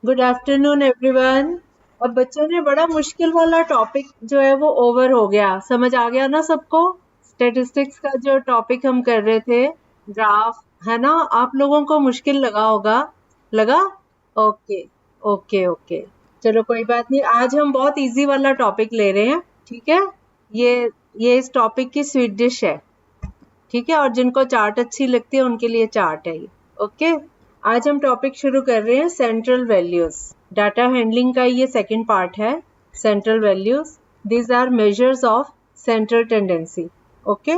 Good afternoon everyone. अब बच्चों ने बड़ा मुश्किल वाला टॉपिक जो है वो ओवर हो गया, समझ आ गया ना सबको। स्टैटिस्टिक्स का जो टॉपिक हम कर रहे थे, ग्राफ, है ना, आप लोगों को मुश्किल लगा होगा। लगा? ओके ओके ओके, चलो कोई बात नहीं, आज हम बहुत इजी वाला टॉपिक ले रहे हैं। ठीक है, ये इस टॉपिक की स्वीट डिश है। ठीक है, और जिनको चाट अच्छी लगती है उनके लिए चाट है ये। ओके, आज हम टॉपिक शुरू कर रहे हैं सेंट्रल वैल्यूज। डाटा हैंडलिंग का ये सेकंड पार्ट है। Central values, these are measures of central tendency. Okay,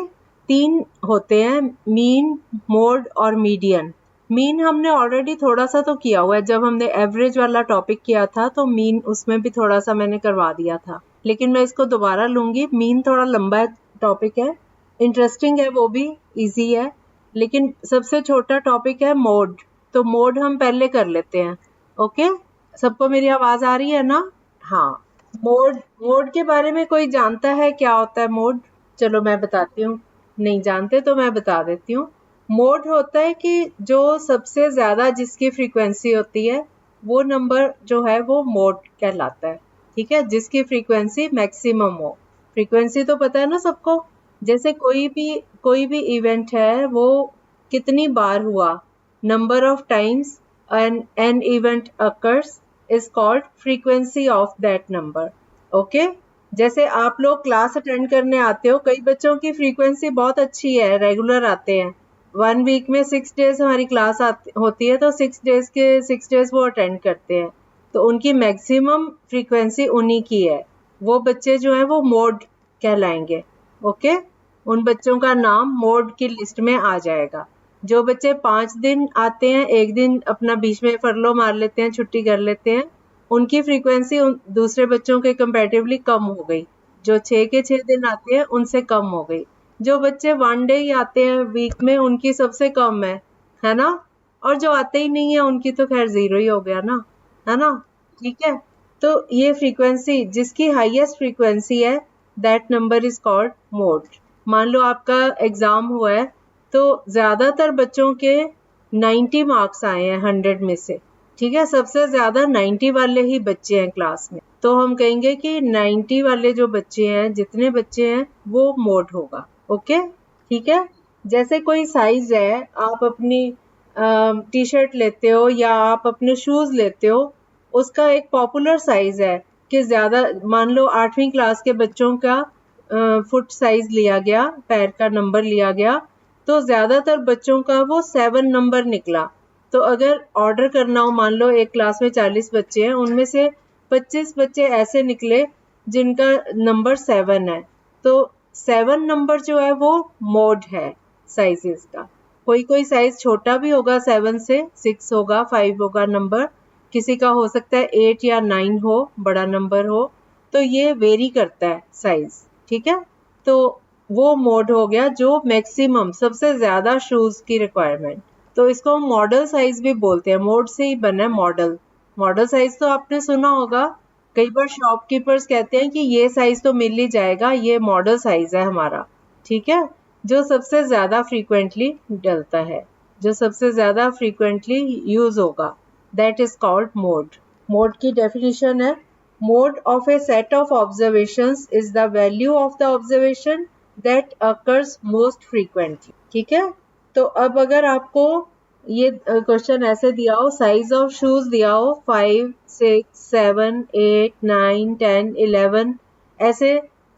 तीन होते हैं, मीन, मोड और मीडियन। मीन हमने ऑलरेडी थोड़ा सा तो किया हुआ है, जब हमने एवरेज वाला टॉपिक किया था तो मीन उसमें भी थोड़ा सा मैंने करवा दिया था, लेकिन मैं इसको दोबारा लूंगी। मीन थोड़ा लंबा टॉपिक है, इंटरेस्टिंग है, वो भी इजी है, लेकिन सबसे छोटा टॉपिक है मोड। तो मोड हम पहले कर लेते हैं। ओके, सबको मेरी आवाज आ रही है ना? हाँ, मोड, मोड के बारे में कोई जानता है क्या होता है मोड? चलो मैं बताती हूँ, नहीं जानते तो मैं बता देती हूँ। मोड होता है कि जो सबसे ज्यादा जिसकी फ्रीक्वेंसी होती है वो नंबर जो है वो मोड कहलाता है। ठीक है, जिसकी फ्रीक्वेंसी मैक्सिमम हो। फ्रीक्वेंसी तो पता है ना सबको, जैसे कोई भी इवेंट है वो कितनी बार हुआ, number of times an event occurs is called frequency of that number. Okay, जैसे आप लोग क्लास अटेंड करने आते हो, कई बच्चों की फ्रीक्वेंसी बहुत अच्छी है, रेगुलर आते हैं। 1 वीक में 6 डेज हमारी क्लास होती है, तो 6 डेज वो अटेंड करते हैं, तो उनकी मैक्सिमम फ्रीक्वेंसी उन्हीं की है। वो बच्चे जो है वो मोड कहलाएंगे। ओके, उन बच्चों का नाम मोड की लिस्ट में आ जाएगा। जो बच्चे 5 दिन आते हैं, एक दिन अपना बीच में फरलो मार लेते हैं, छुट्टी कर लेते हैं, उनकी फ्रीक्वेंसी दूसरे बच्चों के कंपैरेटिवली कम हो गई। जो 6 के 6 दिन आते हैं उनसे कम हो गई। जो बच्चे 1 डे ही आते हैं वीक में, उनकी सबसे कम है ना? और जो आते ही नहीं है उनकी तो खैर जीरो ही हो गया ना, है ना? ठीक है, तो ये फ्रीक्वेंसी, जिसकी हाईएस्ट फ्रीक्वेंसी है, that number is called mode. मान लो आपका एग्जाम हुआ है, तो ज्यादातर बच्चों के 90 मार्क्स आए हैं 100 में से। ठीक है, सबसे ज्यादा 90 वाले ही बच्चे हैं क्लास में, तो हम कहेंगे कि 90 वाले जो बच्चे हैं, जितने बच्चे हैं, वो मोड होगा। ओके, ठीक है। जैसे कोई साइज है, आप अपनी टी शर्ट लेते हो या आप अपने शूज लेते हो, उसका एक पॉपुलर साइज है कि ज्यादा, मान लो 8वीं क्लास के बच्चों का फुट साइज लिया गया, पैर का नंबर लिया गया, तो ज्यादातर बच्चों का वो 7 नंबर निकला। तो अगर ऑर्डर करना हो, मान लो एक क्लास में 40 बच्चे हैं, उनमें से 25 बच्चे ऐसे निकले जिनका नंबर 7 है, तो 7 नंबर जो है वो मोड है साइजेस का। कोई कोई साइज छोटा भी होगा, 7 से 6 होगा, 5 होगा नंबर, किसी का हो सकता है 8 या 9 हो, बड़ा नंबर हो, तो ये वेरी करता है साइज। ठीक है, तो वो मोड हो गया जो मैक्सिमम, सबसे ज्यादा शूज की रिक्वायरमेंट। तो इसको हम मॉडल साइज भी बोलते हैं, मोड से ही बना है मॉडल। मॉडल साइज तो आपने सुना होगा, कई बार शॉपकीपर्स कहते हैं कि ये साइज तो मिल ही जाएगा, ये मॉडल साइज है हमारा। ठीक है, जो सबसे ज्यादा फ्रीक्वेंटली डलता है, जो सबसे ज्यादा फ्रीक्वेंटली यूज होगा, that is called mode. Mode की डेफिनेशन है, mode of a set of observations is the value of the observation that occurs most frequently। ठीक है, तो अब अगर आपको ये क्वेश्चन ऐसे दिया हो, साइज ऑफ शूज दिया हो 5, 6, 7, 8, 9, 10, 11, ऐसे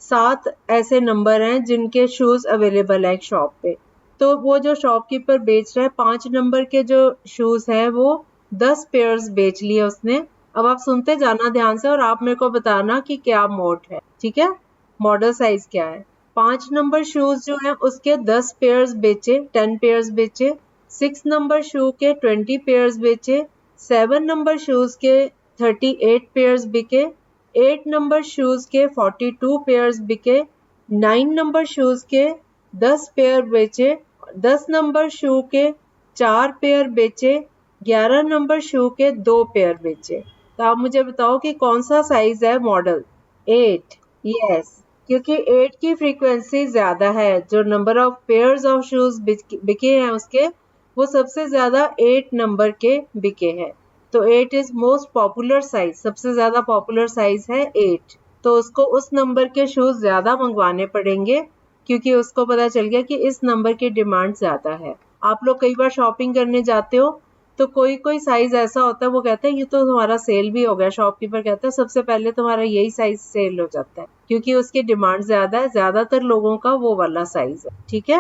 7 ऐसे नंबर हैं जिनके शूज अवेलेबल है शॉप पे, तो वो जो शॉपकीपर बेच रहा है 5 नंबर के जो शूज हैं वो 10 पेयर्स बेच लिए उसने। अब आप सुनते जाना ध्यान से और आप मेरे को बताना कि क्या मोड है। ठीक है, मॉडल साइज क्या है। 5 नंबर शूज जो है उसके 10 पेयर्स बेचे, 10 पेयर्स बेचे। 6 नंबर शू के 20 पेयर्स बेचे। 7 नंबर शूज के 38 पेयर्स बिके। 8 नंबर शूज के 42 पेयर्स बिके। 9 नंबर शूज के 10 पेयर बेचे। 10 नंबर शू के 4 पेयर बेचे। 11 नंबर शू के 2 पेयर बेचे। तो आप मुझे बताओ कि कौन सा साइज है मॉडल? 8। यस, क्योंकि 8 की फ्रीक्वेंसी ज्यादा है, जो number of pairs of shoes बिके हैं उसके, वो सबसे ज्यादा 8 नंबर के बिके हैं। तो 8 इज मोस्ट पॉपुलर साइज, सबसे ज्यादा पॉपुलर साइज है 8। तो उसको उस नंबर के शूज ज्यादा मंगवाने पड़ेंगे क्योंकि उसको पता चल गया कि इस नंबर की डिमांड ज्यादा है। आप लोग कई बार शॉपिंग करने जाते हो तो कोई कोई साइज ऐसा होता है, वो कहता है ये तो तुम्हारा सेल भी हो गया, शॉपकीपर कहता है सबसे पहले तुम्हारा यही साइज सेल हो जाता है क्योंकि उसकी डिमांड ज्यादा है, ज्यादातर लोगों का वो वाला साइज है। ठीक है।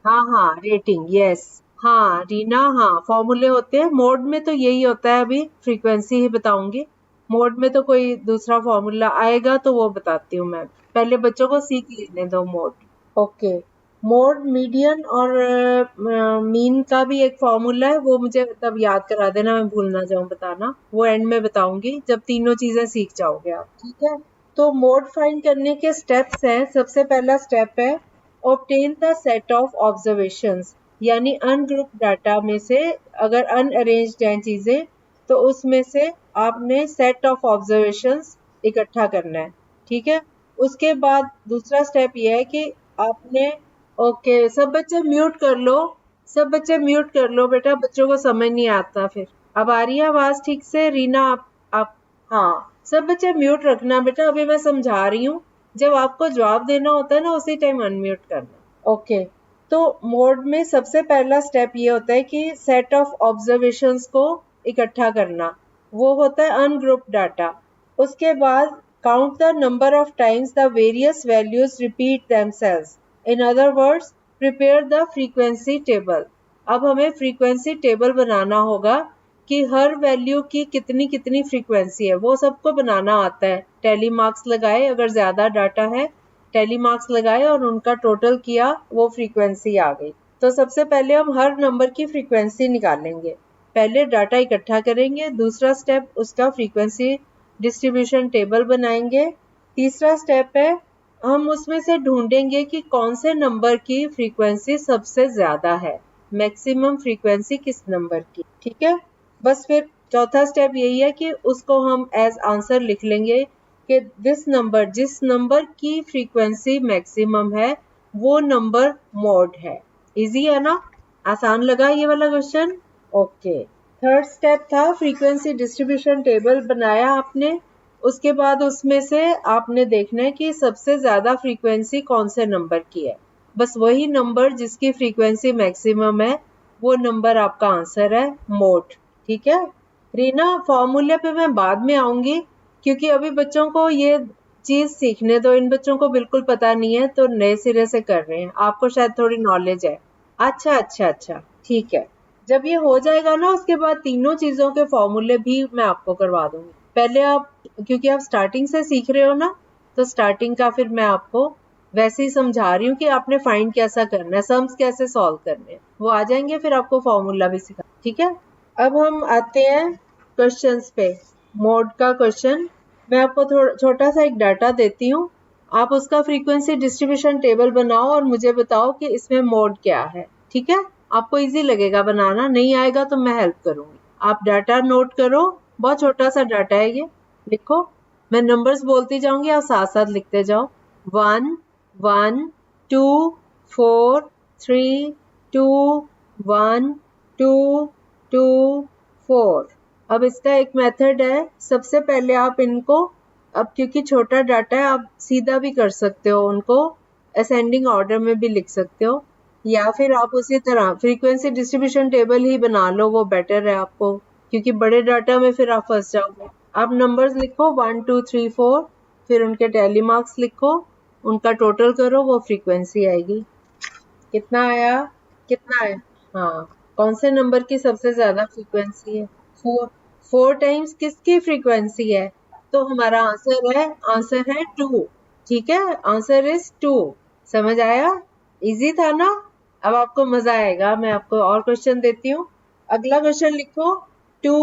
हाँ हाँ, रेटिंग, यस। हाँ रीना, हाँ फॉर्मूले होते हैं, मोड में तो यही होता है, अभी फ्रीक्वेंसी ही बताऊंगी। मोड में तो कोई दूसरा फॉर्मूला आएगा तो वो बताती हूँ मैं, पहले बच्चों को सीख लेने दो मोड। ओके। मोड, मीडियन और मीन का भी एक फॉर्मूला है, वो मुझे तब याद करा देना, मैं भूल ना जाऊं बताना, वो एंड में बताऊंगी जब तीनों चीजें सीख जाओगे आप। ठीक है। तो मोड फाइंड करने के स्टेप्स हैं। सबसे पहला स्टेप है obtain the set of observations, यानी अनग्रुप डाटा में से अगर अनअरेंज्ड हैं चीजें तो उसमें से आपने सेट ऑफ ऑब्जर्वेशंस इकट्ठा करना है। ठीक है। उसके बाद दूसरा स्टेप ये है कि आपने, ओके सब बच्चे म्यूट कर लो, सब बच्चे म्यूट कर लो बेटा, बच्चों को समझ नहीं आता फिर। अब आ रही है आवाज ठीक से रीना? आप हाँ, सब बच्चे म्यूट रखना बेटा, अभी मैं समझा रही हूँ, जब आपको जवाब देना होता है ना उसी टाइम अनम्यूट करना। ओके। तो मोड में सबसे पहला स्टेप ये होता है कि सेट ऑफ ऑब्जर्वेशंस को इकट्ठा करना, वो होता है अनग्रुप डाटा। उसके बाद count the number of times the various values repeat themselves, in other words prepare the frequency table. अब हमें फ्रीक्वेंसी टेबल बनाना होगा कि हर वैल्यू की कितनी कितनी फ्रीक्वेंसी है, वो सबको बनाना आता है। टैली मार्क्स लगाए, अगर ज्यादा डाटा है टैली मार्क्स लगाए और उनका टोटल किया, वो फ्रीक्वेंसी आ गई। तो सबसे पहले हम हर नंबर की फ्रीक्वेंसी निकालेंगे, पहले डाटा इकट्ठा करेंगे, दूसरा स्टेप उसका फ्रीक्वेंसी डिस्ट्रीब्यूशन टेबल बनाएंगे, तीसरा स्टेप है हम उसमें से ढूंढेंगे कि कौन से नंबर की फ्रीक्वेंसी सबसे ज्यादा है, मैक्सिमम फ्रीक्वेंसी किस नंबर की। ठीक है। बस फिर चौथा स्टेप यही है कि उसको हम एज आंसर लिख लेंगे कि दिस नंबर, जिस नंबर की फ्रीक्वेंसी मैक्सिमम है वो नंबर मोड है। इजी है ना? आसान लगा ये वाला क्वेश्चन? ओके। थर्ड स्टेप था फ्रीक्वेंसी डिस्ट्रीब्यूशन टेबल बनाया आपने, उसके बाद उसमें से आपने देखना है कि सबसे ज्यादा फ्रीक्वेंसी कौन से नंबर की है, बस वही नंबर जिसकी फ्रीक्वेंसी मैक्सिमम है वो नंबर आपका आंसर है, मोड। ठीक है। रीना फॉर्मूले पे मैं बाद में आऊंगी क्योंकि अभी बच्चों को ये चीज सीखने दो, इन बच्चों को बिल्कुल पता नहीं है तो नए सिरे से कर रहे हैं, आपको शायद थोड़ी नॉलेज है। अच्छा अच्छा अच्छा, ठीक है। जब ये हो जाएगा ना उसके बाद तीनों चीजों के फॉर्मूले भी मैं आपको करवा दूंगी। पहले आप, क्योंकि आप स्टार्टिंग से सीख रहे हो ना, तो स्टार्टिंग का फिर मैं आपको वैसे ही समझा रही हूँ कि आपने फाइंड कैसा करना है, सम्स कैसे सॉल्व करने हैं, वो आ जाएंगे, फिर आपको फॉर्मूला भी सिखा। ठीक है। अब हम आते हैं क्वेश्चंस पे। मोड का क्वेश्चन, मैं आपको थोड़ा छोटा सा एक डाटा देती हूँ, आप उसका फ्रीक्वेंसी डिस्ट्रीब्यूशन टेबल बनाओ और मुझे बताओ कि इसमें मोड क्या है। ठीक है। आपको इजी लगेगा बनाना, नहीं आएगा तो मैं हेल्प करूंगी। आप डाटा नोट करो, बहुत छोटा सा डाटा है ये, लिखो, मैं नंबर्स बोलती जाऊंगी, आप साथ साथ लिखते जाओ। 1 1 2 4 3 2 1 2 2 4। अब इसका एक मेथड है, सबसे पहले आप इनको, अब क्योंकि छोटा डाटा है आप सीधा भी कर सकते हो, उनको असेंडिंग ऑर्डर में भी लिख सकते हो, या फिर आप उसी तरह फ्रीक्वेंसी डिस्ट्रीब्यूशन टेबल ही बना लो, वो बेटर है आपको, क्योंकि बड़े डाटा में फिर आप फंस जाओगे। आप नंबर्स लिखो 1 2 3 4, फिर उनके टैली मार्क्स लिखो, उनका टोटल करो, वो फ्रीक्वेंसी आएगी। कितना आया? कितना है? हाँ, कौन से नंबर की सबसे ज्यादा फ्रीक्वेंसी है? 4। 4 टाइम्स किसकी फ्रीक्वेंसी है? तो हमारा आंसर है 2। ठीक है, आंसर इज 2। समझ आया? इजी था ना? अब आपको मजा आएगा, मैं आपको और क्वेश्चन देती हूँ। अगला क्वेश्चन लिखो 2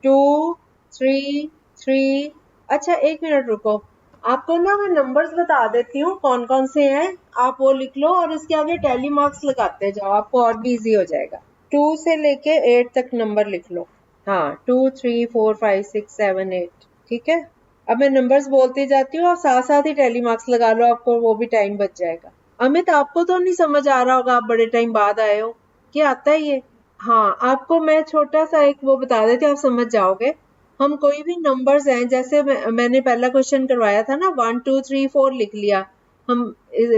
2 3 3। अच्छा एक मिनट रुको, आपको ना मैं नंबर्स बता देती हूँ कौन कौन से हैं, आप वो लिख लो और इसके आगे टैली मार्क्स लगाते जाओ, आपको और भी इजी हो जाएगा। 2 से लेके 8 तक नंबर लिख लो। हाँ, 2 3 4 5 6 7 8। ठीक है। अब मैं नंबर्स बोलती जाती हूँ और साथ साथ ही टैली मार्क्स लगा लो, आपको वो भी टाइम बच जाएगा। अमित आपको तो नहीं समझ आ रहा होगा, आप बड़े टाइम बाद आए हो, क्या आता है ये? हाँ, आपको मैं छोटा सा एक वो बता देती हूँ, आप समझ जाओगे। हम कोई भी नंबर्स हैं, जैसे मैंने पहला क्वेश्चन करवाया था ना, 1 2 3 4 लिख लिया। हम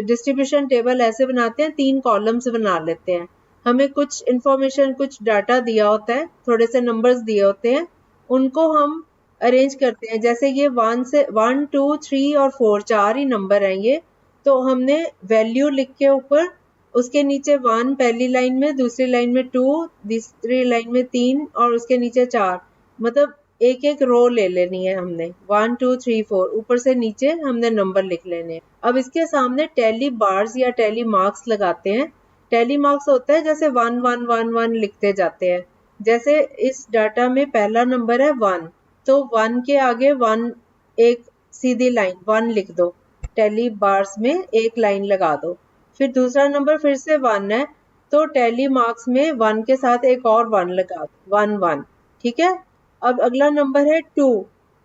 डिस्ट्रीब्यूशन टेबल ऐसे बनाते हैं, 3 कॉलम्स बना लेते हैं। हमें कुछ इंफॉर्मेशन, कुछ डाटा दिया होता है, थोड़े से नंबर्स दिए होते हैं, उनको हम अरेंज करते हैं। जैसे ये 1 2 3 और 4 4 ही नंबर हैं ये, तो हमने वैल्यू लिख के ऊपर, उसके नीचे 1 पहली लाइन में, दूसरी लाइन में 2, तीसरी लाइन में 3 और उसके नीचे 4, मतलब एक एक रो ले लेनी है हमने। 1 2 3 4 ऊपर से नीचे हमने नंबर लिख लेने हैं। अब इसके सामने टैली बार्स या टैली मार्क्स लगाते हैं। टैली मार्क्स होता है जैसे 1 1 1 1 लिखते जाते हैं। जैसे इस डाटा में पहला नंबर है 1, तो 1 के आगे 1, एक सीधी लाइन 1 लिख दो, टैली बार्स में एक लाइन लगा दो। फिर दूसरा नंबर फिर से 1 है, तो टैली मार्क्स में 1 के साथ एक और 1 लगा दो, 1 1। ठीक है। अब अगला नंबर है 2,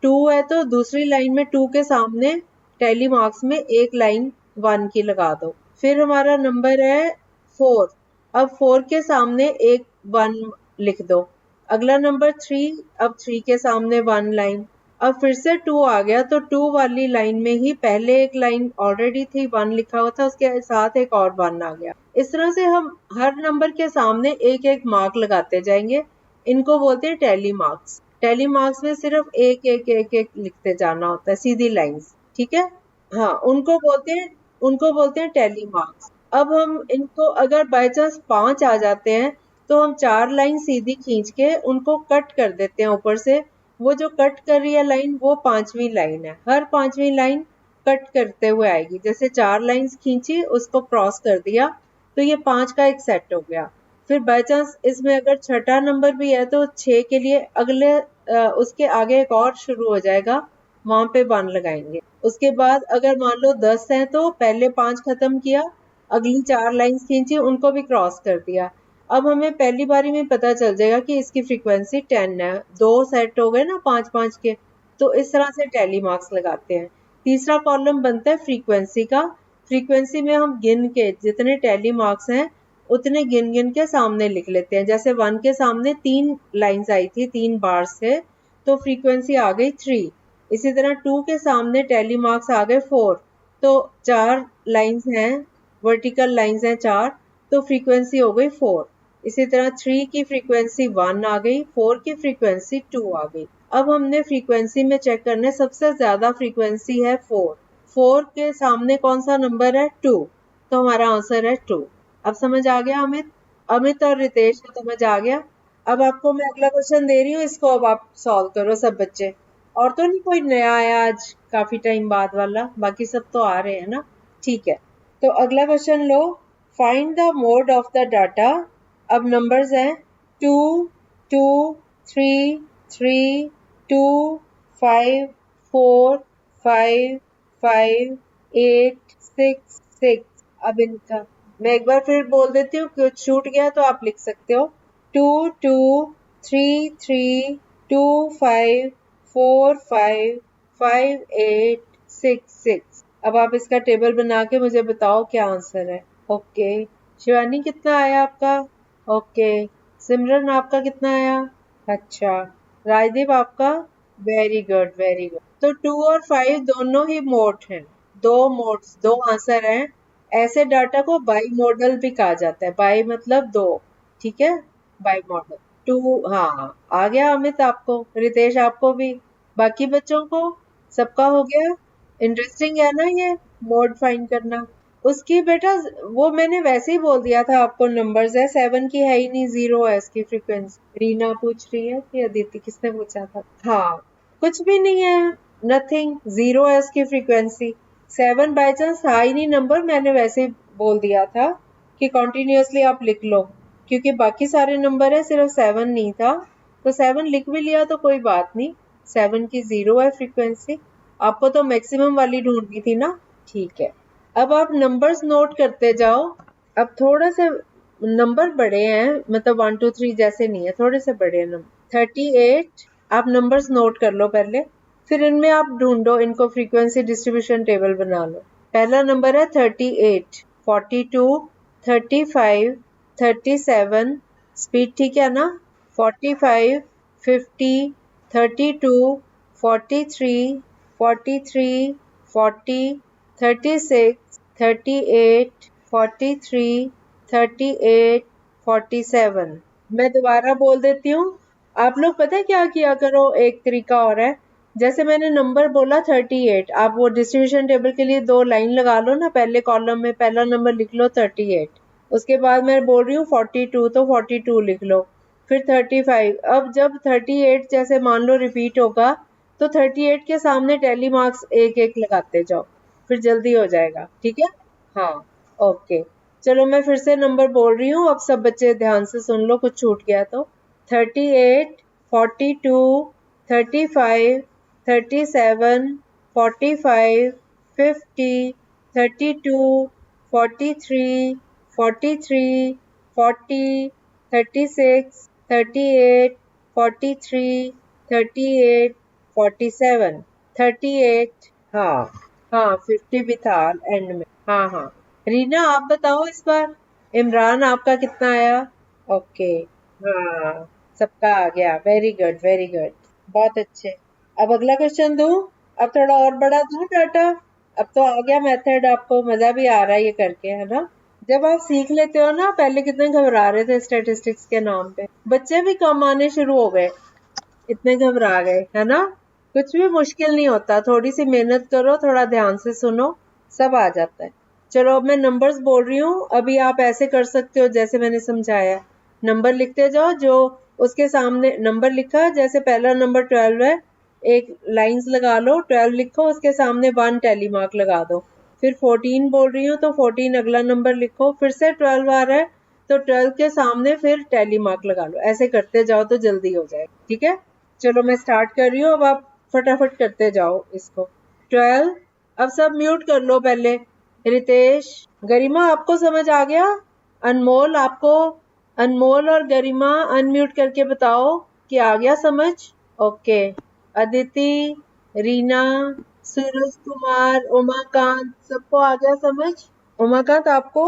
2 है तो दूसरी लाइन में 2 के सामने टैली मार्क्स में एक लाइन 1 की लगा दो। फिर हमारा नंबर है 4, अब 4 के सामने एक 1 लिख दो। अगला नंबर 3, अब 3 के सामने 1 लाइन। अब फिर से 2 आ गया, तो 2 वाली लाइन में ही पहले एक लाइन ऑलरेडी थी, 1 लिखा हुआ था, उसके साथ एक और 1 आ गया। इस तरह से हम हर नंबर के सामने एक एक मार्क लगाते जाएंगे। इनको बोलते हैं टैली मार्क्स। टैली मार्क्स में सिर्फ एक एक एक एक लिखते जाना होता है, सीधी लाइंस। ठीक है। हाँ, उनको बोलते हैं टैली मार्क्स। अब हम इनको अगर बाय चांस 5 आ जाते हैं, तो हम 4 लाइन सीधी खींच के उनको कट कर देते हैं ऊपर से। वो जो कट कर रही है लाइन, वो 5वीं लाइन है। हर 5वीं लाइन कट करते हुए आएगी। जैसे 4 लाइंस खींची, उसको क्रॉस कर दिया, तो ये 5 का एक सेट हो गया। फिर बाय चांस इसमें अगर छठा नंबर भी है, तो 6 के लिए अगले उसके आगे एक और शुरू हो जाएगा, वहां पे 1 लगाएंगे। उसके बाद अगर मान लो 10 है, तो पहले 5 खत्म किया, अगली 4 लाइंस खींची, उनको भी क्रॉस कर दिया। अब हमें पहली बारी में पता चल जाएगा कि इसकी फ्रीक्वेंसी 10 है। 2 सेट हो गए ना 5 5 के, तो इस तरह से टैली मार्क्स लगाते हैं। तीसरा कॉलम बनता है फ्रीक्वेंसी का। फ्रीक्वेंसी में हम गिन के जितने टैली मार्क्स हैं, उतने गिन गिन के सामने लिख लेते हैं। जैसे 1 के सामने 3 लाइंस आई थी, 3 बार्स थे, तो फ्रीक्वेंसी आ गई 3। इसी तरह 2 के सामने टैली मार्क्स आ गए 4, तो 4 लाइंस हैं, वर्टिकल लाइंस हैं 4, तो फ्रीक्वेंसी हो गई 4। इसी तरह 3 की फ्रीक्वेंसी 1 आ गई, 4 की फ्रीक्वेंसी 2 आ गई। अब हमने फ्रीक्वेंसी में चेक करना है, सबसे ज्यादा फ्रीक्वेंसी है 4। 4 के सामने कौन सा नंबर है? 2, तो हमारा आंसर है 2। अब समझ आ गया अमित? अमित और रितेश को समझ आ गया? अब आपको मैं अगला क्वेश्चन दे रही हूँ, इसको अब आप सॉल्व करो सब बच्चे। और तो नहीं कोई नया आया आज काफी टाइम बाद वाला? बाकी सब तो आ रहे हैं ना? ठीक है। तो अगला question low. Find the mode of the data. अब नंबर्स हैं 2 2 3 3 2 5 4 5 5 8 6 6। अब इनका मैं एक बार फिर बोल देती हूँ, कुछ छूट गया तो आप लिख सकते हो। 2 2 3 3 2 5 4 5 5 8 6 6। अब आप इसका टेबल बना के मुझे बताओ क्या आंसर है। ओके, शिवानी कितना आया आपका? ओके, सिमरन आपका कितना आया? अच्छा, राजदीप आपका? Very good very good. तो 2 और 5 दोनों ही मोड हैं। दो मोड्स, दो आंसर हैं। ऐसे डाटा को बाई मॉडल भी कहा जाता है। बाई मतलब दो। ठीक है, बाई मॉडल। 2, हाँ आ गया अमित आपको, रितेश आपको भी, बाकी बच्चों को सबका हो गया। इंटरेस्टिंग है ना ये मोड फाइंड करना। उसकी बेटा वो मैंने वैसे ही बोल दिया था आपको, नंबर्स है, 7 की है ही नहीं, 0 है इसकी फ्रीक्वेंसी। रीना पूछ रही है कि अदिति किसने पूछा था? हाँ, कुछ भी नहीं है, नथिंग, 0 है उसकी फ्रीक्वेंसी। 7 बाय चांस था ही नहीं नंबर, मैंने वैसे ही बोल दिया था कि कॉन्टिन्यूसली आप लिख लो, क्योंकि बाकी सारे नंबर है, सिर्फ 7 नहीं था, तो 7 लिख भी लिया तो कोई बात नहीं। 7 की 0 है फ्रीक्वेंसी। आपको तो मैक्सिमम वाली ढूंढनी थी ना? ठीक है। अब आप नंबर्स नोट करते जाओ। अब थोड़ा सा नंबर बड़े हैं, मतलब 1 2 3 जैसे नहीं है, थोड़े से बड़े हैं नंबर। 38, आप नंबर्स नोट कर लो पहले, फिर इनमें आप ढूंढो, इनको फ्रीक्वेंसी डिस्ट्रीब्यूशन टेबल बना लो। पहला नंबर है 38, 42, 35, 37, स्पीड ठीक है ना? 45, 50, 32, 43, 43, 40, 36, 38, 43, 38, 47। मैं दोबारा बोल देती हूँ। आप लोग पता है क्या किया करो, एक तरीका और है। जैसे मैंने नंबर बोला 38, आप वो डिस्ट्रीब्यूशन टेबल के लिए 2 लाइन लगा लो ना, पहले कॉलम में पहला नंबर लिख लो 38, उसके बाद मैं बोल रही हूँ 42 तो 42 लिख लो, फिर 35। अब जब 38 जैसे मान लो रिपीट होगा तो 38 के सामने टैली मार्क्स एक एक लगाते जाओ, फिर जल्दी हो जाएगा। ठीक है? हाँ, ओके। चलो मैं फिर से नंबर बोल रही हूँ, अब सब बच्चे ध्यान से सुन लो, कुछ छूट गया तो। 38, 42, 35, 37, 45, 50, 32, 43, 43, 40, 36, 38, 43, 38, 47, 38। हाँ हाँ, 50 भी था एंड में। हाँ हाँ, रीना आप बताओ इस बार। इमरान आपका कितना आया? ओके, हाँ, सबका आ गया। वेरी गुड, वेरी गुड, बहुत अच्छे। अब अगला क्वेश्चन दूं? अब थोड़ा और बड़ा दूं डाटा? अब तो आ गया मेथड, आपको मजा भी आ रहा है ये करके, है ना? जब आप सीख लेते हो ना, पहले कितने घबरा रहे थे स्टैटिस्टिक्स के नाम पे, बच्चे भी कम आने शुरू हो गए, इतने घबरा गए, है ना? कुछ भी मुश्किल नहीं होता, थोड़ी सी मेहनत करो, थोड़ा ध्यान से सुनो, सब आ जाता है। चलो अब मैं नंबर्स बोल रही हूँ, अभी आप ऐसे कर सकते हो जैसे मैंने समझाया। नंबर लिखते जाओ, जो उसके सामने नंबर लिखा, जैसे पहला नंबर 12 है, एक लाइंस लगा लो, 12 लिखो, उसके सामने 1 टैली मार्क लगा दो। फिर 14 बोल रही हूँ तो 14 अगला नंबर लिखो, फिर से 12 आ रहा है तो 12 के सामने फिर टैली मार्क लगा लो। ऐसे करते जाओ तो जल्दी हो जाएगा। ठीक है? चलो मैं स्टार्ट कर रही हूँ, अब आप फटाफट करते जाओ इसको। 12। अब सब म्यूट कर लो पहले। रितेश, गरिमा आपको समझ आ गया? अनमोल आपको, अनमोल और गरिमा अनम्यूट करके बताओ कि आ गया समझ? ओके। अदिति, रीना, सूरज कुमार, उमाकांत, सबको आ गया समझ? उमाकांत आपको?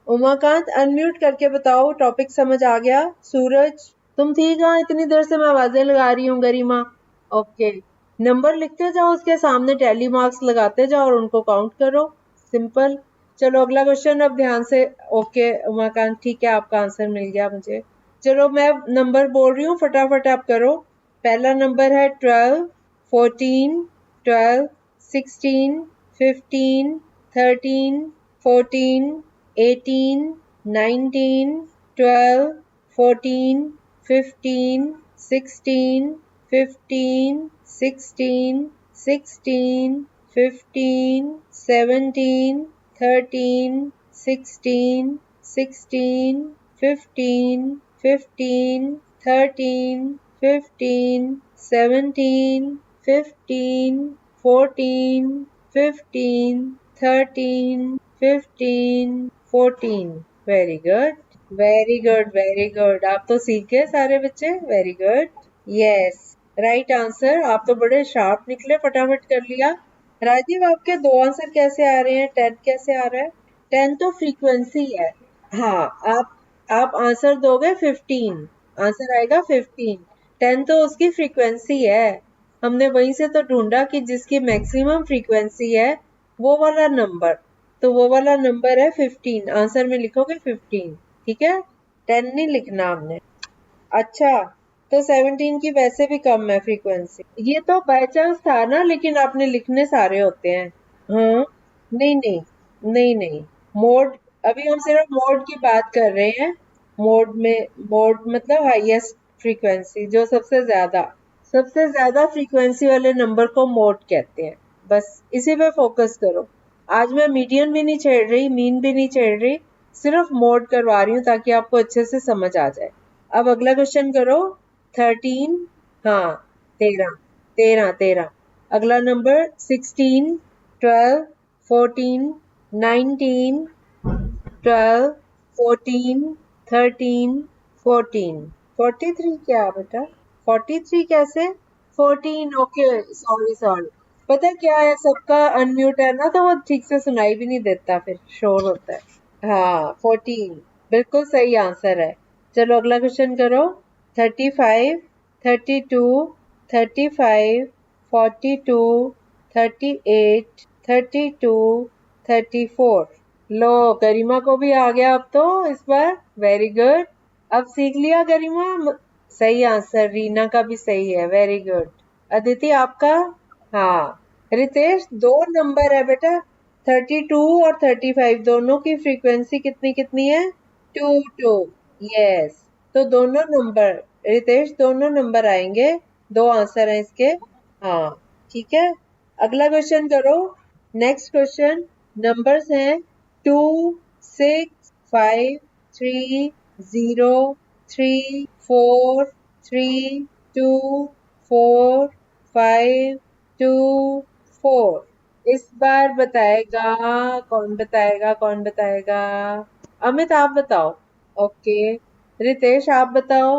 उमाकांत अनम्यूट करके बताओ टॉपिक समझ आ गया? सूरज, तुम थी कहाँ इतनी देर से मैं आवाजें लगा रही हूँ? गरिमा, ओके। नंबर लिखते जाओ, उसके सामने टैली मार्क्स लगाते जाओ और उनको काउंट करो। सिंपल। चलो अगला क्वेश्चन अब ध्यान से। ओके उमाकांत, ठीक है, आपका आंसर मिल गया मुझे। चलो मैं नंबर बोल रही हूँ, फटाफट आप करो। पहला नंबर है 12, 14, 12, 16, 15, 13, 14, 18, 19, 12, 14, 15, 16, 15, 16, 16, 15, 17, 13, 16, 16, 15, 15, 13, 15, 17, 15, 14, 15, 13, 15, 14। Very good, very good, very good. आप तो सीख गए सारे बच्चे, very good. Yes, right answer. आप तो बड़े शार्प निकले, फटाफट कर लिया। राजीव आपके 2 आंसर कैसे आ रहे हैं? 10 कैसे आ रहा है? 10 तो फ्रीक्वेंसी है। हाँ, आप आंसर दोगे 15, आंसर आएगा 15। 10 तो उसकी फ्रीक्वेंसी है, हमने वहीं से तो ढूंढा कि जिसकी मैक्सिमम फ्रीक्वेंसी है वो वाला नंबर, तो वो वाला नंबर है 15, आंसर में लिखोगे 15। ठीक है? 10 नहीं लिखना हमने। अच्छा, तो 17 की वैसे भी कम है फ्रीक्वेंसी। ये तो बाय चांस था ना, लेकिन आपने लिखने सारे होते हैं। हाँ, नहीं नहीं, नहीं नहीं, मोड, अभी हम सिर्फ मोड की बात कर रहे हैं। मोड में, मोड मतलब हाईएस्ट फ्रीक्वेंसी, जो सबसे ज्यादा फ्रीक्वेंसी वाले नंबर को मोड कहते हैं। बस इसी पे फोकस करो। आज मैं मीडियन भी नहीं छेड़ रही, मीन भी नहीं छेड़ रही, सिर्फ मोड करवा रही हूँ ताकि आपको अच्छे से समझ आ जाए। अब अगला क्वेश्चन करो। 13, हाँ, 13, 13, 13। अगला नंबर 16, 12, 14, 19, 12, 14, 13, 14, 43 क्या बेटा? 43 कैसे? 14, ओके, सॉरी सॉरी। पता क्या है, सबका अनम्यूट है ना, तो वो ठीक से सुनाई भी नहीं देता, फिर शोर होता है। हाँ, 14 बिल्कुल सही आंसर है। चलो अगला क्वेश्चन करो। 35, 32, 35, 42, 38, 32, 34। लो गरिमा को भी आ गया अब तो इस बार। Very good. अब सीख लिया गरिमा। सही आंसर। रीना का भी सही है। Very good. अदिति आपका? हाँ। रितेश, दो नंबर है बेटा। 32 और 35 दोनों की फ्रीक्वेंसी कितनी कितनी है? 2 2। यस। तो दोनों नंबर, रितेश दोनों नंबर आएंगे। दो आंसर हैं इसके। हाँ ठीक है। अगला क्वेश्चन करो। Next question. नंबर्स हैं 2, 6, 5, 3, 0, 3, 4, 3, 2, 4, 5, 2, 4। इस बार बताएगा कौन? बताएगा कौन? बताएगा? अमित आप बताओ। ओके। रितेश आप बताओ।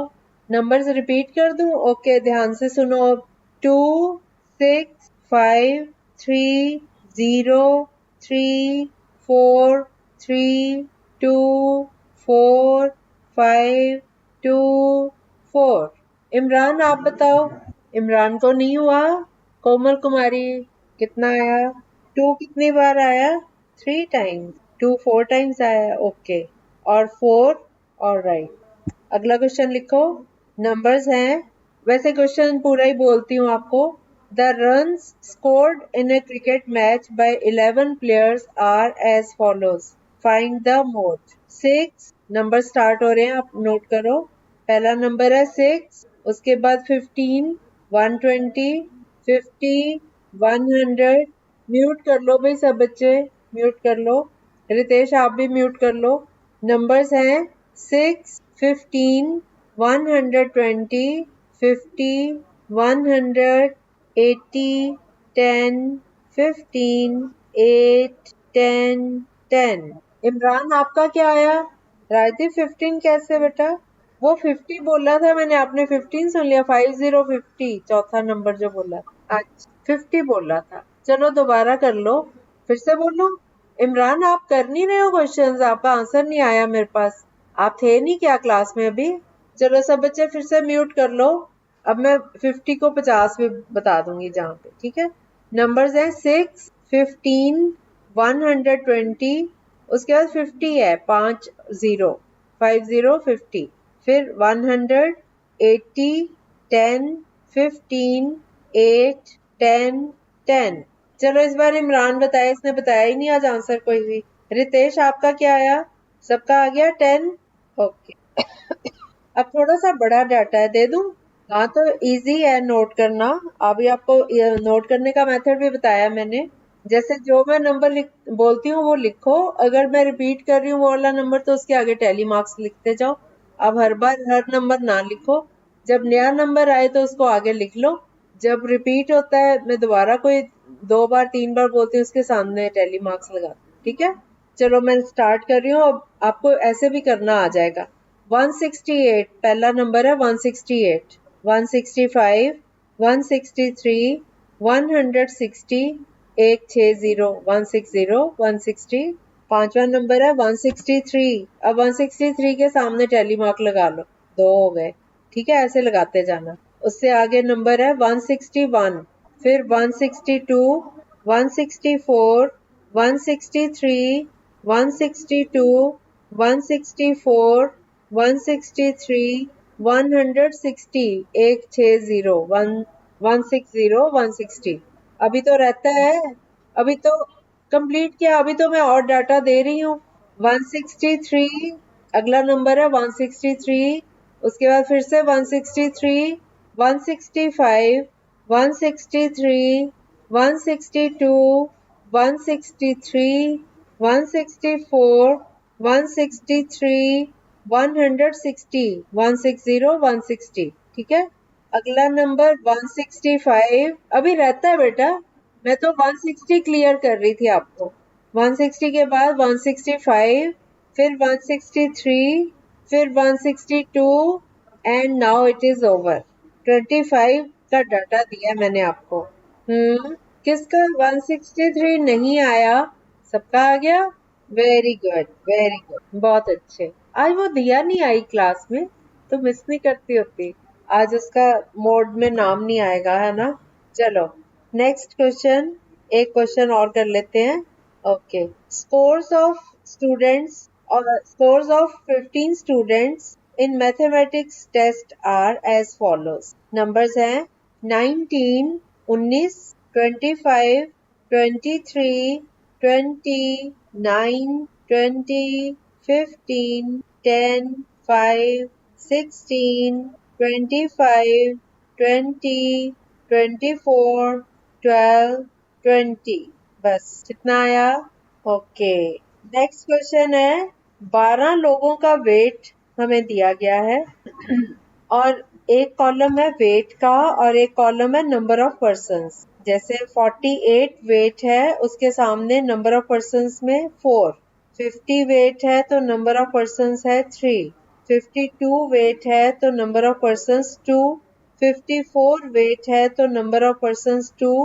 नंबर्स रिपीट कर दूं? ओके ध्यान से सुनो। 2, 6, 5, 3, 0, 3, 4, 3, 2, 4, 5, 2, 4। इमरान आप बताओ। इमरान को नहीं हुआ। कोमल कुमारी कितना आया? 2 कितनी बार आया? 3 टाइम्स। 2 4 टाइम्स आया। ओके। और 4। ऑलराइट। अगला क्वेश्चन लिखो। नंबर्स हैं, वैसे क्वेश्चन पूरा ही बोलती हूँ आपको। The runs scored in a cricket match by 11 players are as follows. Find the mode. 6 number start हो रहे हैं, आप नोट करो। पहला नंबर है 6, उसके बाद 15, 120, 50, 100। म्यूट कर लो भाई सब बच्चे, म्यूट कर लो। रितेश आप भी म्यूट कर लो। नंबर्स हैं 6, 15, 120, 50, 100, 80, 10, 15, 8, 10, 10। इमरान आपका क्या आया? रायती 15 कैसे बेटा? वो 50 बोला था मैंने, आपने 15 सुन लिया। 5050 चौथा नंबर जो बोला। अच्छा 50 बोला था। चलो दोबारा कर लो। फिर से बोलो। इमरान आप कर नहीं रहे हो क्वेश्चंस, आपका आंसर नहीं आया मेरे पास। आप थे नहीं क्या क्लास में अभी? चलो सब बच्चे फिर से म्यूट कर लो। अब मैं 50 को 50 भी बता दूंगी जहाँ पे, ठीक है। नंबर्स हैं 6, 15, 120, उसके बाद 50 है, 5 0, 50 50। फिर 100, 80, 10, 15, 8, 10, 10। चलो इस बार इमरान बताए, इसने बताया ही नहीं आज आंसर कोई भी। रितेश आपका क्या आया? सबका आ गया 10। ओके। अब थोड़ा सा बड़ा डाटा है, दे दूं? हाँ तो इजी है नोट करना। अभी आपको नोट करने का मेथड भी बताया मैंने। जैसे जो मैं नंबर बोलती हूँ वो लिखो। अगर मैं रिपीट कर रही हूँ वो वाला नंबर तो उसके आगे टैली मार्क्स लिखते जाओ। अब हर बार हर नंबर ना लिखो। जब नया नंबर आए तो उसको आगे लिख लो। जब रिपीट होता है, मैं दोबारा कोई 2 बार 3 बार बोलती हूँ, उसके सामने टैली मार्क्स लगा। ठीक है। चलो मैं स्टार्ट कर रही हूँ। अब आपको ऐसे भी करना आ जाएगा। 168 पहला नंबर है। 168, 165, 163, 160, 160, 160, 160। पांचवा नंबर है 163। अब 163 के सामने टैली मार्क लगा लो। 2 हो गए। ठीक है, ऐसे लगाते जाना। उससे आगे नंबर है 161, फिर 162, 164, 163, 162, 164, 163, 160, 160, 160, 160। अभी तो रहता है। अभी तो कंप्लीट किया। अभी तो मैं और डाटा दे रही हूँ। 163 अगला नंबर है। 163, उसके बाद फिर से 163, 165, 163, 162, 163, 164, 163, 160, 160, 160। ठीक है। अगला नंबर 165 अभी रहता है बेटा। मैं तो 160 क्लियर कर रही थी आपको। 160 के बाद 165, फिर 163, फिर 162 and now it is over. 25 का डाटा दिया मैंने आपको। किसका 163 नहीं आया? सबका आ गया। वेरी गुड, वेरी गुड, बहुत अच्छे। आज वो दिया नहीं आई क्लास में, तो मिस नहीं करती होती। आज उसका मोड में नाम नहीं आएगा, है ना। चलो नेक्स्ट क्वेश्चन, एक क्वेश्चन और कर लेते हैं। Okay, scores of students or scores of 15 students in mathematics test are as follows. Numbers हैं 19, 19, 25, 23, 20, 9, 20, 15, 10, 5, 16, 25, 20, 24, 12, 20। बस कितना आया? ओके, नेक्स्ट क्वेश्चन है 12 लोगों का वेट हमें दिया गया है और एक कॉलम है वेट का और एक कॉलम है नंबर ऑफ पर्सन्स। जैसे 48 वेट है, उसके सामने नंबर ऑफ पर्सन्स में 4। 50 वेट है तो नंबर ऑफ पर्सन्स है 3। 52 वेट है तो नंबर ऑफ पर्सन्स 2। 54 वेट है तो नंबर ऑफ पर्सन्स 2।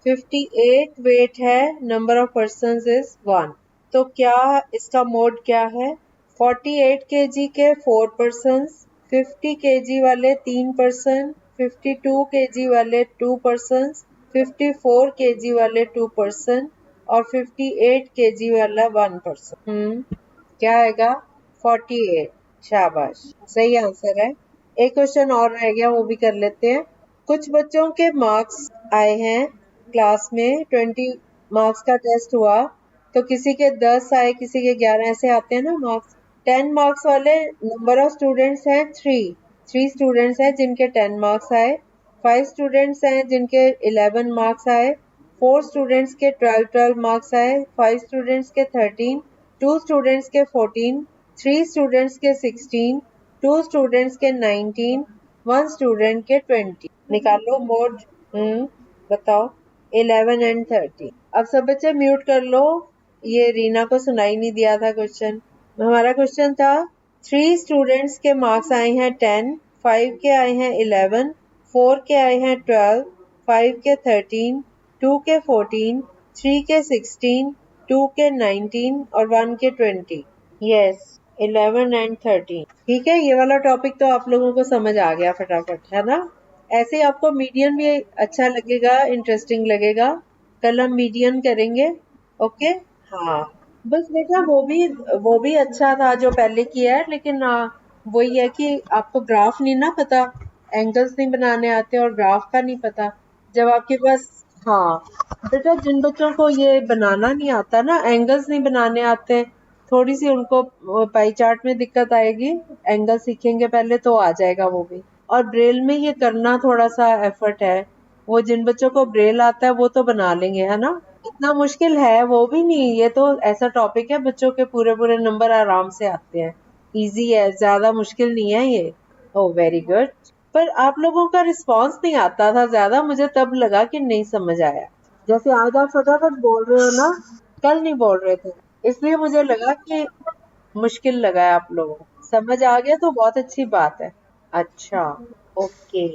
58 वेट है, नंबर ऑफ पर्सन्स इज 1। तो क्या इसका मोड क्या है? 48 केजी के 4 पर्सन्स, 50 केजी वाले 3 पर्सन, 52 केजी वाले 2 पर्सन्स, 54 केजी वाले 2 पर्सन और 58 केजी वाला 1 पर्सन। क्या आएगा? 48। शाबाश, सही आंसर है। एक क्वेश्चन और रह गया, वो भी कर लेते हैं। कुछ बच्चों के मार्क्स आए हैं क्लास में, 20 मार्क्स का टेस्ट हुआ, तो किसी के 10 आए, किसी के 11, ऐसे आते हैं ना मार्क्स। 10 मार्क्स वाले नंबर ऑफ स्टूडेंट्स हैं 3 स्टूडेंट्स हैं जिनके 10 मार्क्स आए। 5 स्टूडेंट्स हैं जिनके 11 मार्क्स आए। 4 स्टूडेंट्स के 12 मार्क्स आए। 5 स्टूडेंट्स के 13, 2 स्टूडेंट्स के 14, 3 स्टूडेंट्स के 16, 2 स्टूडेंट्स के 19, 1 स्टूडेंट के 20। निकालो मोड। बताओ 11 एंड 13। अब सब बच्चे म्यूट कर लो, ये रीना को सुनाई नहीं दिया था क्वेश्चन। हमारा क्वेश्चन था 3 स्टूडेंट्स के मार्क्स आए हैं 10, 5 के आए हैं 11, 4 के आए हैं 12, 5 के 13, 2 के 14, 3 के 16, 2 के 19 और 1 के 20। Yes, 11 and 13। ठीक है, ये वाला टॉपिक तो आप लोगों को समझ आ गया फटाफट, है ना। ऐसे ही आपको मीडियन भी अच्छा लगेगा, इंटरेस्टिंग लगेगा। कल हम मीडियन करेंगे। ओके, हाँ। बस बेटा वो भी अच्छा था जो पहले किया है, लेकिन वही है कि आपको ग्राफ नहीं ना पता, एंगल्स नहीं बनाने आते और ग्राफ का नहीं पता। जब आपके पास, हाँ बेटा, जिन बच्चों को ये बनाना नहीं आता ना, एंगल्स नहीं बनाने आते, थोड़ी सी उनको पाई चार्ट में दिक्कत आएगी। एंगल सीखेंगे पहले तो आ जाएगा वो भी। और ब्रेल में ये करना थोड़ा सा एफर्ट है। वो जिन बच्चों को ब्रेल आता है वो तो बना लेंगे, है ना। इतना मुश्किल है वो भी नहीं, ये तो ऐसा टॉपिक है बच्चों के पूरे पूरे नंबर आराम से आते हैं। इजी है, ज्यादा मुश्किल नहीं है ये। Oh very good. पर आप लोगों का रिस्पांस नहीं आता था ज्यादा, मुझे तब लगा कि नहीं समझ आया। जैसे आज आप फटाफट बोल रहे हो ना, कल नहीं बोल रहे थे, इसलिए मुझे लगा कि मुश्किल लगा है आप लोगों को। समझ आ गया तो बहुत अच्छी बात है। अच्छा, ओके।